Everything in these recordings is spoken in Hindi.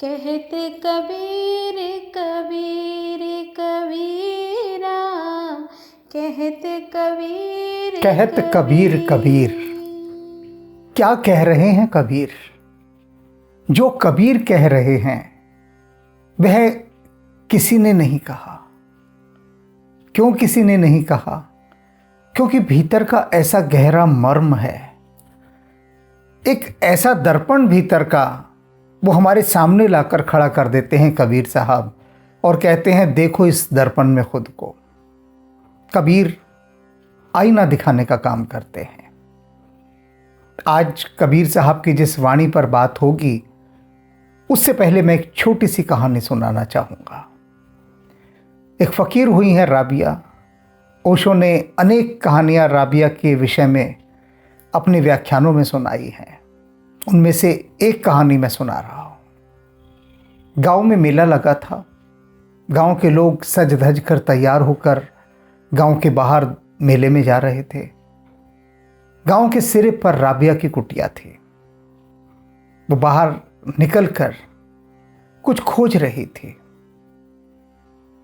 कहते कबीर कबीर कबीरा, कहते कबीर कहत कबीर कबीर। क्या कह रहे हैं कबीर? जो कबीर कह रहे हैं वह किसी ने नहीं कहा। क्यों किसी ने नहीं कहा? क्योंकि भीतर का ऐसा गहरा मर्म है, एक ऐसा दर्पण भीतर का वो हमारे सामने लाकर खड़ा कर देते हैं कबीर साहब और कहते हैं देखो इस दर्पण में खुद को। कबीर आईना दिखाने का काम करते हैं। आज कबीर साहब की जिस वाणी पर बात होगी उससे पहले मैं एक छोटी सी कहानी सुनाना चाहूँगा। एक फ़कीर हुई हैं राबिया। ओशो ने अनेक कहानियाँ राबिया के विषय में अपने व्याख्यानों में सुनाई हैं। उनमें से एक कहानी मैं सुना रहा हूँ। गांव में मेला लगा था। गांव के लोग सज धज कर तैयार होकर गांव के बाहर मेले में जा रहे थे। गांव के सिरे पर राबिया की कुटिया थी। वो बाहर निकलकर कुछ खोज रही थी।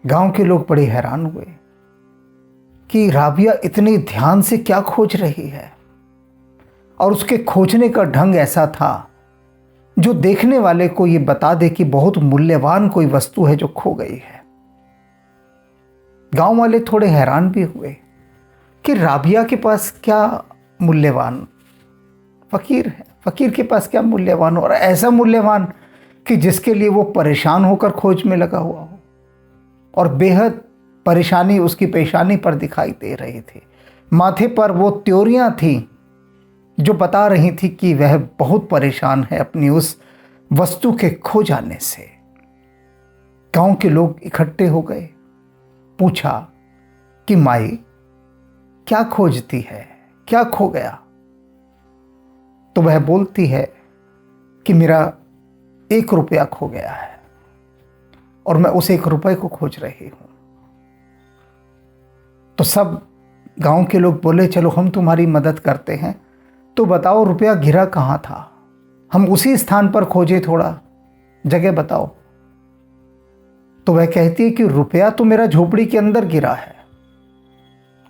गांव के लोग बड़े हैरान हुए कि राबिया इतने ध्यान से क्या खोज रही है, और उसके खोजने का ढंग ऐसा था जो देखने वाले को ये बता दे कि बहुत मूल्यवान कोई वस्तु है जो खो गई है। गांव वाले थोड़े हैरान भी हुए कि राबिया के पास क्या मूल्यवान, फकीर है, फकीर के पास क्या मूल्यवान, और ऐसा मूल्यवान कि जिसके लिए वो परेशान होकर खोज में लगा हुआ हो, और बेहद परेशानी उसकी पेशानी पर दिखाई दे रही थी। माथे पर वो त्योरियां थीं जो बता रही थी कि वह बहुत परेशान है अपनी उस वस्तु के खो जाने से। गांव के लोग इकट्ठे हो गए। पूछा कि माई क्या खोजती है, क्या खो गया? तो वह बोलती है कि मेरा 1 रुपया खो गया है और मैं उस 1 रुपये को खोज रही हूं। तो सब गांव के लोग बोले चलो हम तुम्हारी मदद करते हैं, तो बताओ रुपया गिरा कहाँ था, हम उसी स्थान पर खोजे, थोड़ा जगह बताओ। तो वह कहती है कि रुपया तो मेरा झोपड़ी के अंदर गिरा है।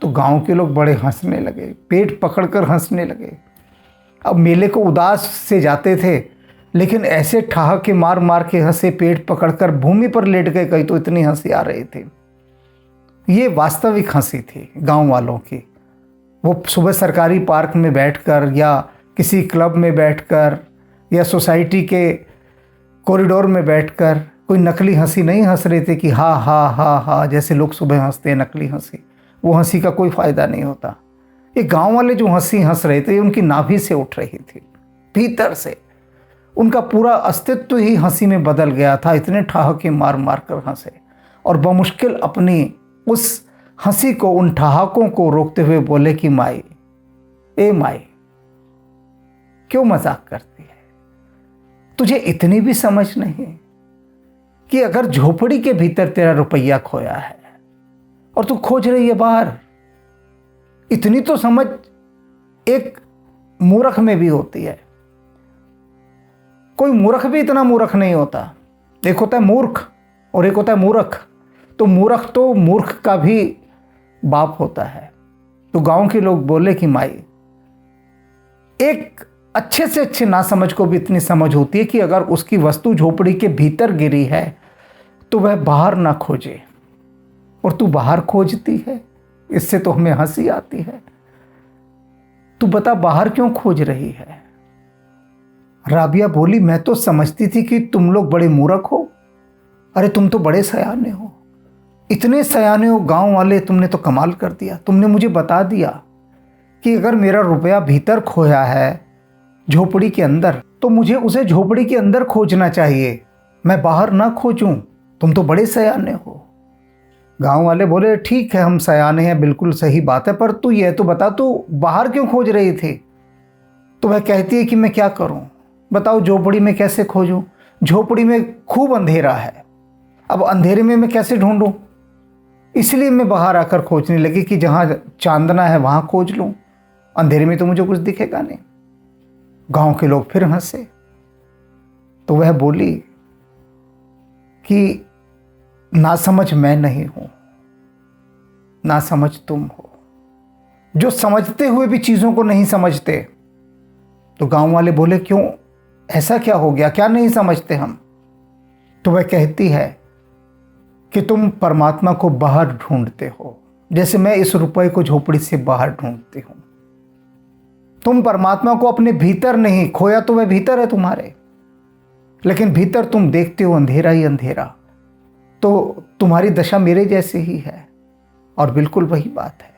तो गांव के लोग बड़े हंसने लगे, पेट पकड़कर हंसने लगे। अब मेले को उदास से जाते थे, लेकिन ऐसे ठहाके मार मार के हंसे, पेट पकड़कर भूमि पर लेट गए कई, तो इतनी हंसी आ रही थी। ये वास्तविक हंसी थी गांव वालों की। वो सुबह सरकारी पार्क में बैठकर या किसी क्लब में बैठकर या सोसाइटी के कॉरिडोर में बैठकर कोई नकली हंसी नहीं हंस रहे थे कि हा हा हा हा जैसे लोग सुबह हंसते हैं नकली हंसी। वो हंसी का कोई फ़ायदा नहीं होता। ये गांव वाले जो हंसी हंस रहे थे उनकी नाभि से उठ रही थी, भीतर से उनका पूरा अस्तित्व ही हंसी में बदल गया था। इतने ठहाके मार मार कर हंसे और बमुश्किल अपनी उस हंसी को, उन ठहाकों को रोकते हुए बोले कि माई, ए माई, क्यों मजाक करती है? तुझे इतनी भी समझ नहीं कि अगर झोपड़ी के भीतर तेरा रुपया खोया है और तू खोज रही है बाहर? इतनी तो समझ एक मूर्ख में भी होती है। कोई मूर्ख भी इतना मूर्ख नहीं होता। एक होता है मूर्ख और एक होता है मूर्ख। तो मूर्ख का भी बाप होता है। तो गांव के लोग बोले कि माई, एक अच्छे से अच्छे नासमझ को भी इतनी समझ होती है कि अगर उसकी वस्तु झोपड़ी के भीतर गिरी है तो वह बाहर ना खोजे, और तू बाहर खोजती है। इससे तो हमें हंसी आती है। तू बता बाहर क्यों खोज रही है? राबिया बोली, मैं तो समझती थी कि तुम लोग बड़े मूर्ख हो। अरे तुम तो बड़े सयाने हो, इतने सयाने हो गांव वाले, तुमने तो कमाल कर दिया। तुमने मुझे बता दिया कि अगर मेरा रुपया भीतर खोया है झोपड़ी के अंदर तो मुझे उसे झोपड़ी के अंदर खोजना चाहिए, मैं बाहर ना खोजूं। तुम तो बड़े सयाने हो। गांव वाले बोले ठीक है हम सयाने हैं, बिल्कुल सही बात है, पर तू ये तो बता तू बाहर क्यों खोज रही थी? तो वह कहती है कि मैं क्या करूं, बताओ झोपड़ी में कैसे खोजूं? झोपड़ी में खूब अंधेरा है, अब अंधेरे में मैं कैसे ढूंढूं? इसलिए मैं बाहर आकर खोजने लगी कि जहां चांदना है वहां खोज लूं, अंधेरे में तो मुझे कुछ दिखेगा नहीं। गांव के लोग फिर हंसे। तो वह बोली कि ना समझ मैं नहीं हूं, ना समझ तुम हो। जो समझते हुए भी चीजों को नहीं समझते, तो गांव वाले बोले क्यों, ऐसा क्या हो गया, क्या नहीं समझते हम? तो वह कहती है कि तुम परमात्मा को बाहर ढूंढते हो, जैसे मैं इस रुपए को झोपड़ी से बाहर ढूंढती हूं। तुम परमात्मा को अपने भीतर नहीं, खोया तो वह भीतर है तुम्हारे, लेकिन भीतर तुम देखते हो अंधेरा ही अंधेरा। तो तुम्हारी दशा मेरे जैसे ही है। और बिल्कुल वही बात है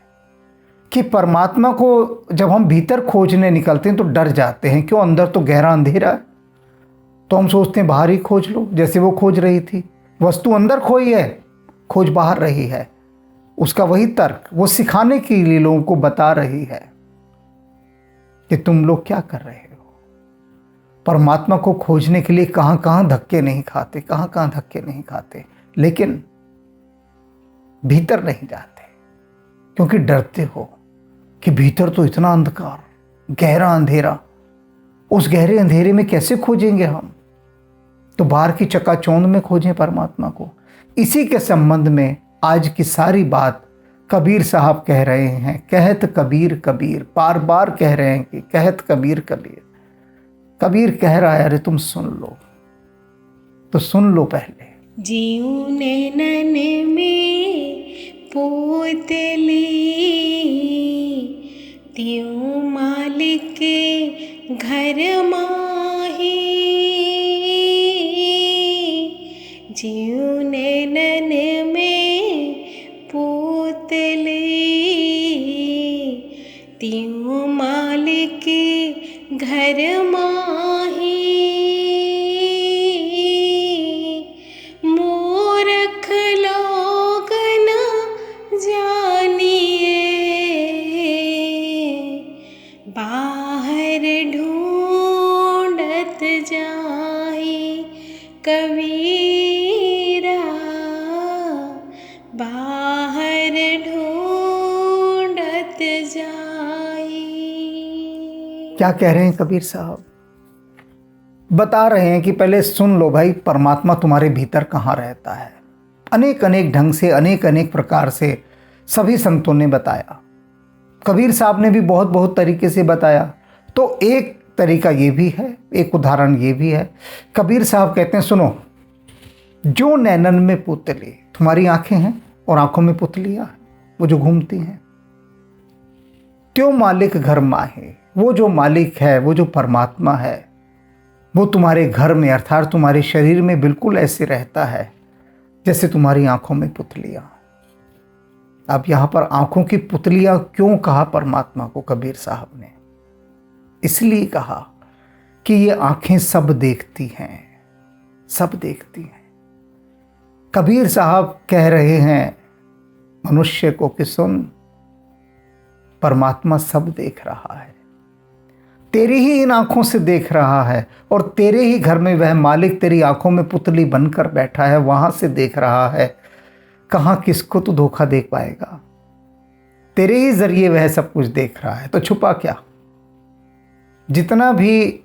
कि परमात्मा को जब हम भीतर खोजने निकलते हैं तो डर जाते हैं, क्यों, अंदर तो गहरा अंधेरा है। तो हम सोचते हैं बाहर ही खोज लो, जैसे वो खोज रही थी। वस्तु अंदर खोई है, खोज बाहर रही है। उसका वही तर्क वो सिखाने के लिए लोगों को बता रही है कि तुम लोग क्या कर रहे हो। परमात्मा को खोजने के लिए कहां कहां धक्के नहीं खाते, कहां कहां धक्के नहीं खाते, लेकिन भीतर नहीं जाते, क्योंकि डरते हो कि भीतर तो इतना अंधकार, गहरा अंधेरा, उस गहरे अंधेरे में कैसे खोजेंगे हम। तो बाहर की चकाचौंध में खोजें परमात्मा को। इसी के संबंध में आज की सारी बात कबीर साहब कह रहे हैं। कहत कबीर कबीर, बार बार कह रहे हैं कि कहत कबीर कबीर। कबीर कह रहा है, अरे तुम सुन लो, तो सुन लो पहले। जीऊं नैनन में पोतली, त्यों मालिक के घर माही। जीऊं नैनन में पोतली, त्यों मालिक के घर माही। मूर्ख लोग न जानिए, बाहर ढूंढत जाहि कबीरा, बाहर ढूंढत जाहि। क्या कह रहे हैं कबीर साहब? बता रहे हैं कि पहले सुन लो भाई, परमात्मा तुम्हारे भीतर कहाँ रहता है। अनेक अनेक ढंग से, अनेक अनेक प्रकार से सभी संतों ने बताया, कबीर साहब ने भी बहुत बहुत तरीके से बताया। तो एक तरीका ये भी है, एक उदाहरण ये भी है। कबीर साहब कहते हैं, सुनो, जो नैनन में पुतली, तुम्हारी आंखें हैं और आंखों में पुतलियां हैं, वो जो घूमती हैं, त्यों मालिक घर माहे, वो जो मालिक है, वो जो परमात्मा है, वो तुम्हारे घर में अर्थात तुम्हारे शरीर में बिल्कुल ऐसे रहता है जैसे तुम्हारी आंखों में पुतलियां। अब यहां पर आंखों की पुतलियां क्यों कहा परमात्मा को कबीर साहब ने? इसलिए कहा कि ये आंखें सब देखती हैं, सब देखती हैं। कबीर साहब कह रहे हैं मनुष्य को कि सुन, परमात्मा सब देख रहा है, तेरी ही इन आंखों से देख रहा है, और तेरे ही घर में वह मालिक तेरी आंखों में पुतली बनकर बैठा है, वहां से देख रहा है। कहां किसको तू धोखा दे पाएगा? तेरे ही जरिए वह सब कुछ देख रहा है, तो छुपा क्या? जितना भी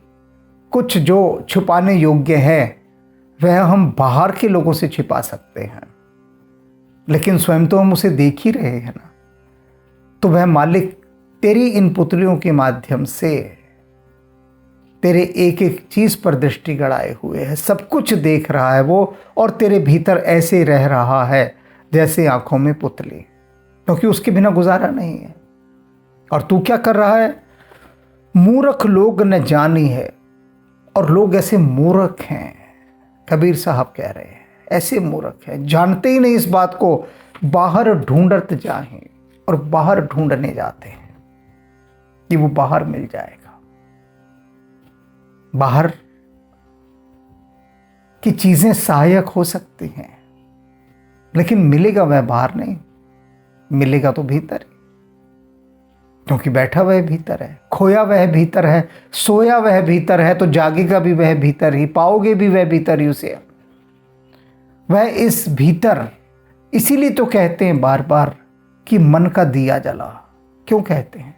कुछ जो छुपाने योग्य है वह हम बाहर के लोगों से छिपा सकते हैं, लेकिन स्वयं तो हम उसे देख ही रहे हैं ना। तो वह मालिक तेरी इन पुतलियों के माध्यम से तेरे एक एक चीज पर दृष्टि गड़ाए हुए है, सब कुछ देख रहा है वो, और तेरे भीतर ऐसे रह रहा है जैसे आंखों में पुतली, क्योंकि उसके बिना गुजारा नहीं है। और तू क्या कर रहा है? मूर्ख लोग न जानी है, और लोग ऐसे मूर्ख हैं, कबीर साहब कह रहे हैं, ऐसे मूर्ख हैं, जानते ही नहीं इस बात को, बाहर ढूंढत जाएं, और बाहर ढूंढने जाते हैं कि वो बाहर मिल जाएगा। बाहर की चीजें सहायक हो सकती हैं, लेकिन मिलेगा वह बाहर नहीं, मिलेगा तो भीतर ही, क्योंकि बैठा वह भीतर है, खोया वह भीतर है, सोया वह भीतर है, तो जागेगा भी वह भीतर ही, पाओगे भी वह भीतर ही उसे। वह इस भीतर, इसीलिए तो कहते हैं बार बार कि मन का दिया जला। क्यों कहते हैं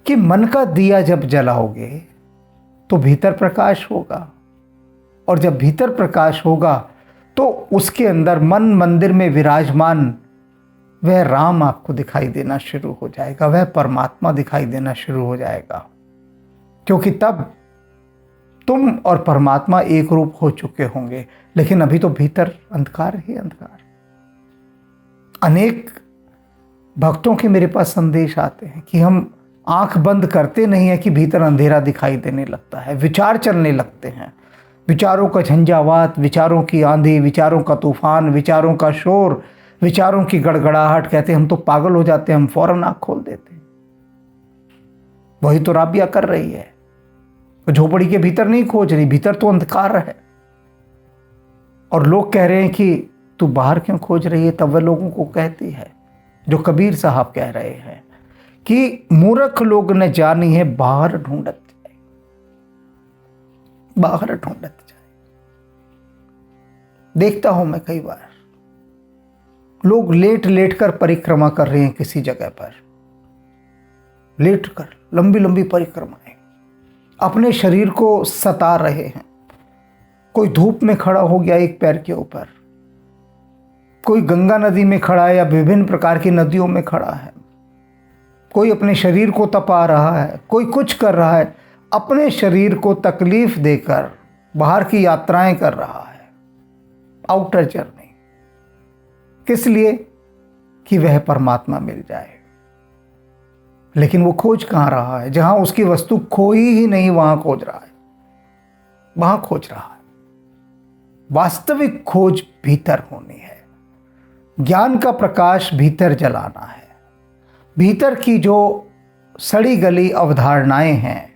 कि मन का दिया जब जलाओगे तो भीतर प्रकाश होगा, और जब भीतर प्रकाश होगा तो उसके अंदर मन मंदिर में विराजमान वह राम आपको दिखाई देना शुरू हो जाएगा, वह परमात्मा दिखाई देना शुरू हो जाएगा, क्योंकि तब तुम और परमात्मा एक रूप हो चुके होंगे। लेकिन अभी तो भीतर अंधकार ही अंधकार। अनेक भक्तों के मेरे पास संदेश आते हैं कि हम आंख बंद करते नहीं है कि भीतर अंधेरा दिखाई देने लगता है, विचार चलने लगते हैं, विचारों का झंझावात, विचारों की आंधी, विचारों का तूफान, विचारों का शोर, विचारों की गड़गड़ाहट। कहते हम तो पागल हो जाते हैं, हम फौरन आंख खोल देते हैं। वही तो राबिया कर रही है, झोपड़ी के भीतर नहीं खोज रही, भीतर तो अंधकार है। और लोग कह रहे हैं कि तू बाहर क्यों खोज रही है, तब वह लोगों को कहती है जो कबीर साहब कह रहे हैं कि मूर्ख लोग ने जानी है बाहर ढूंढत जाए, बाहर ढूंढत जाए। देखता हूं मैं कई बार लोग लेट लेट कर परिक्रमा कर रहे हैं किसी जगह पर, लेट कर लंबी लंबी परिक्रमाएं अपने शरीर को सता रहे हैं। कोई धूप में खड़ा हो गया एक पैर के ऊपर, कोई गंगा नदी में खड़ा है या विभिन्न प्रकार की नदियों में खड़ा है, कोई अपने शरीर को तपा रहा है, कोई कुछ कर रहा है, अपने शरीर को तकलीफ देकर बाहर की यात्राएं कर रहा है, आउटर जर्नी। किस लिए? कि वह परमात्मा मिल जाए। लेकिन वो खोज कहां रहा है? जहां उसकी वस्तु खोई ही नहीं वहां खोज रहा है, वहां खोज रहा है। वास्तविक खोज भीतर होनी है, ज्ञान का प्रकाश भीतर जलाना है। भीतर की जो सड़ी गली अवधारणाएं हैं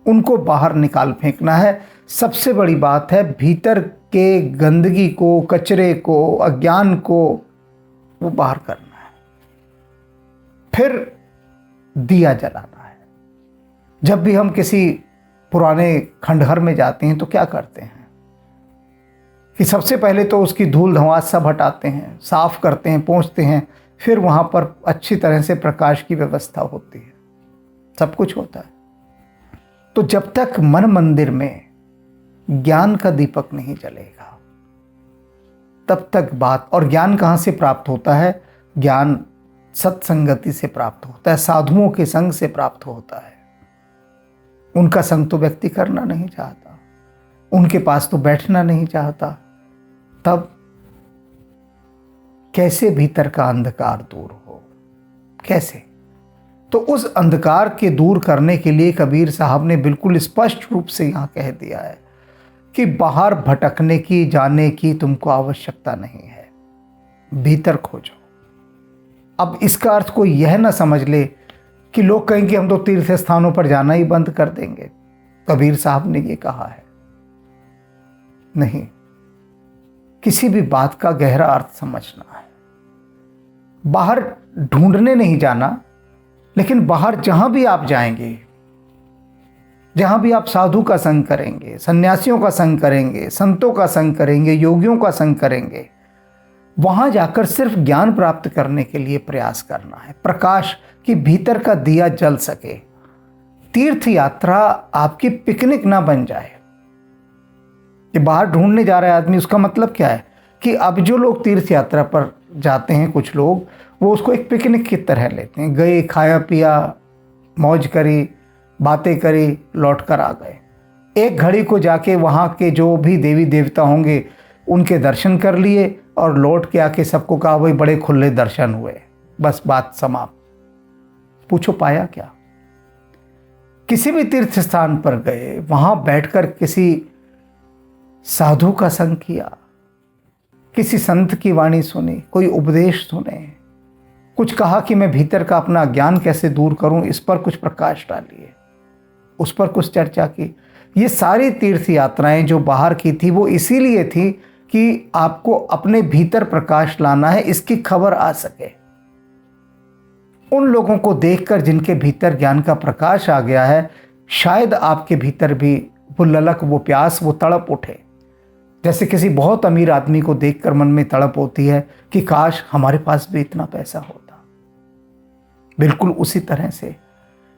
उनको बाहर निकाल फेंकना है। सबसे बड़ी बात है भीतर के गंदगी को, कचरे को, अज्ञान को वो बाहर करना है, फिर दिया जलाना है। जब भी हम किसी पुराने खंडहर में जाते हैं तो क्या करते हैं कि सबसे पहले तो उसकी धूल धुआं सब हटाते हैं, साफ करते हैं, पोंछते हैं, फिर वहां पर अच्छी तरह से प्रकाश की व्यवस्था होती है, सब कुछ होता है। तो जब तक मन मंदिर में ज्ञान का दीपक नहीं जलेगा तब तक बात। और ज्ञान कहां से प्राप्त होता है? ज्ञान सत्संगति से प्राप्त होता है, साधुओं के संग से प्राप्त होता है। उनका संग तो व्यक्ति करना नहीं चाहता, उनके पास तो बैठना नहीं चाहता। तब कैसे भीतर का अंधकार दूर हो? कैसे? तो उस अंधकार के दूर करने के लिए कबीर साहब ने बिल्कुल स्पष्ट रूप से यहां कह दिया है कि बाहर भटकने की, जाने की तुमको आवश्यकता नहीं है, भीतर खोजो। अब इसका अर्थ कोई यह ना समझ ले कि लोग कहेंगे हम तो तीर्थ स्थानों पर जाना ही बंद कर देंगे। कबीर साहब ने ये कहा है, नहीं, किसी भी बात का गहरा अर्थ समझना है। बाहर ढूंढने नहीं जाना, लेकिन बाहर जहां भी आप जाएंगे, जहां भी आप साधु का संग करेंगे, सन्यासियों का संग करेंगे, संतों का संग करेंगे, योगियों का संग करेंगे, वहां जाकर सिर्फ ज्ञान प्राप्त करने के लिए प्रयास करना है, प्रकाश की भीतर का दिया जल सके। तीर्थ यात्रा आपकी पिकनिक ना बन जाए कि बाहर ढूंढने जा रहा है आदमी। उसका मतलब क्या है कि अब जो लोग तीर्थ यात्रा पर जाते हैं, कुछ लोग वो उसको एक पिकनिक की तरह लेते हैं, गए, खाया पिया, मौज करी, बातें करी, लौट कर आ गए। एक घड़ी को जाके वहाँ के जो भी देवी देवता होंगे उनके दर्शन कर लिए और लौट के आके सबको कहा भाई बड़े खुले दर्शन हुए, बस बात समाप्त। पूछो पाया क्या? किसी भी तीर्थ स्थान पर गए, वहां बैठकर किसी साधु का संग किया, किसी संत की वाणी सुनी, कोई उपदेश सुने, कुछ कहा कि मैं भीतर का अपना ज्ञान कैसे दूर करूं, इस पर कुछ प्रकाश डालिए, उस पर कुछ चर्चा की। ये सारी तीर्थ यात्राएं जो बाहर की थी वो इसीलिए थी कि आपको अपने भीतर प्रकाश लाना है, इसकी खबर आ सके। उन लोगों को देखकर जिनके भीतर ज्ञान का प्रकाश आ गया है, शायद आपके भीतर भी वो ललक, वो प्यास, वो तड़प उठे। जैसे किसी बहुत अमीर आदमी को देखकर मन में तड़प होती है कि काश हमारे पास भी इतना पैसा होता। बिल्कुल उसी तरह से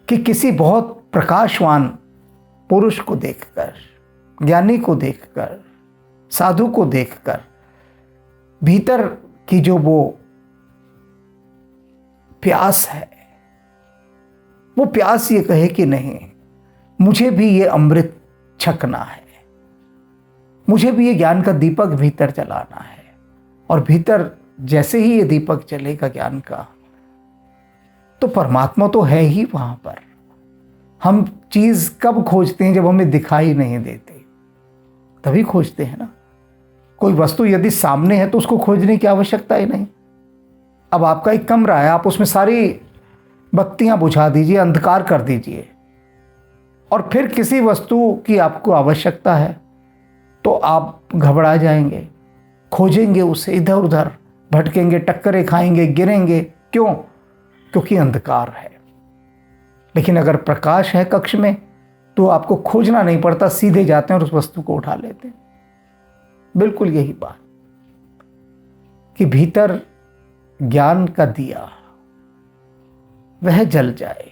कि किसी बहुत प्रकाशवान पुरुष को देखकर, ज्ञानी को देखकर, साधु को देखकर भीतर की जो वो प्यास है, वो प्यास ये कहे कि नहीं, मुझे भी ये अमृत छकना है, मुझे भी ये ज्ञान का दीपक भीतर जलाना है। और भीतर जैसे ही ये दीपक जलेगा ज्ञान का, तो परमात्मा तो है ही वहां पर। हम चीज कब खोजते हैं? जब हमें दिखाई नहीं देती, तभी खोजते हैं ना। कोई वस्तु यदि सामने है तो उसको खोजने की आवश्यकता ही नहीं। अब आपका एक कमरा है, आप उसमें सारी बत्तियां बुझा दीजिए, अंधकार कर दीजिए, और फिर किसी वस्तु की आपको आवश्यकता है तो आप घबरा जाएंगे, खोजेंगे उसे, इधर उधर भटकेंगे, टक्करें खाएंगे, गिरेंगे। क्यों? क्योंकि अंधकार है। लेकिन अगर प्रकाश है कक्ष में तो आपको खोजना नहीं पड़ता, सीधे जाते हैं और उस वस्तु को उठा लेते हैं। बिल्कुल यही बात कि भीतर ज्ञान का दिया वह जल जाए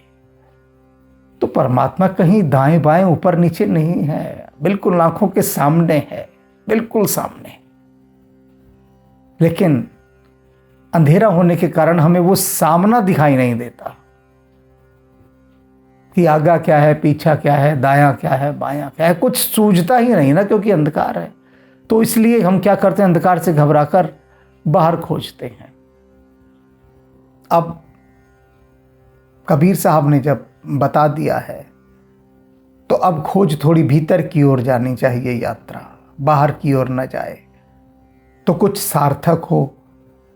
तो परमात्मा कहीं दाएं बाएं ऊपर नीचे नहीं है, बिल्कुल आंखों के सामने है, बिल्कुल सामने। लेकिन अंधेरा होने के कारण हमें वो सामना दिखाई नहीं देता कि आगा क्या है, पीछा क्या है, दायां क्या है, बायां क्या है, कुछ सूझता ही नहीं ना, क्योंकि अंधकार है। तो इसलिए हम क्या करते हैं? अंधकार से घबराकर बाहर खोजते हैं। अब कबीर साहब ने जब बता दिया है तो अब खोज थोड़ी भीतर की ओर जानी चाहिए, यात्रा बाहर की ओर न जाए, तो कुछ सार्थक हो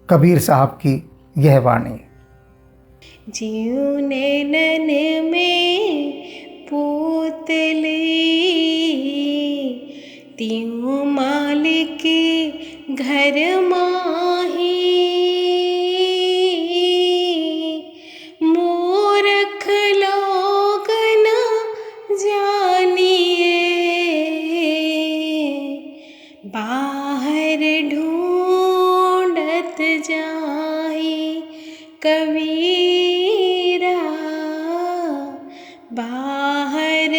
कबीर साहब की यह वाणी। ज्यों नैनन में पूतली, त्यों माल के घर माही, मूर्ख लोग न जानिए, बाहर ढूंढत जाहि कबीरा, बाहर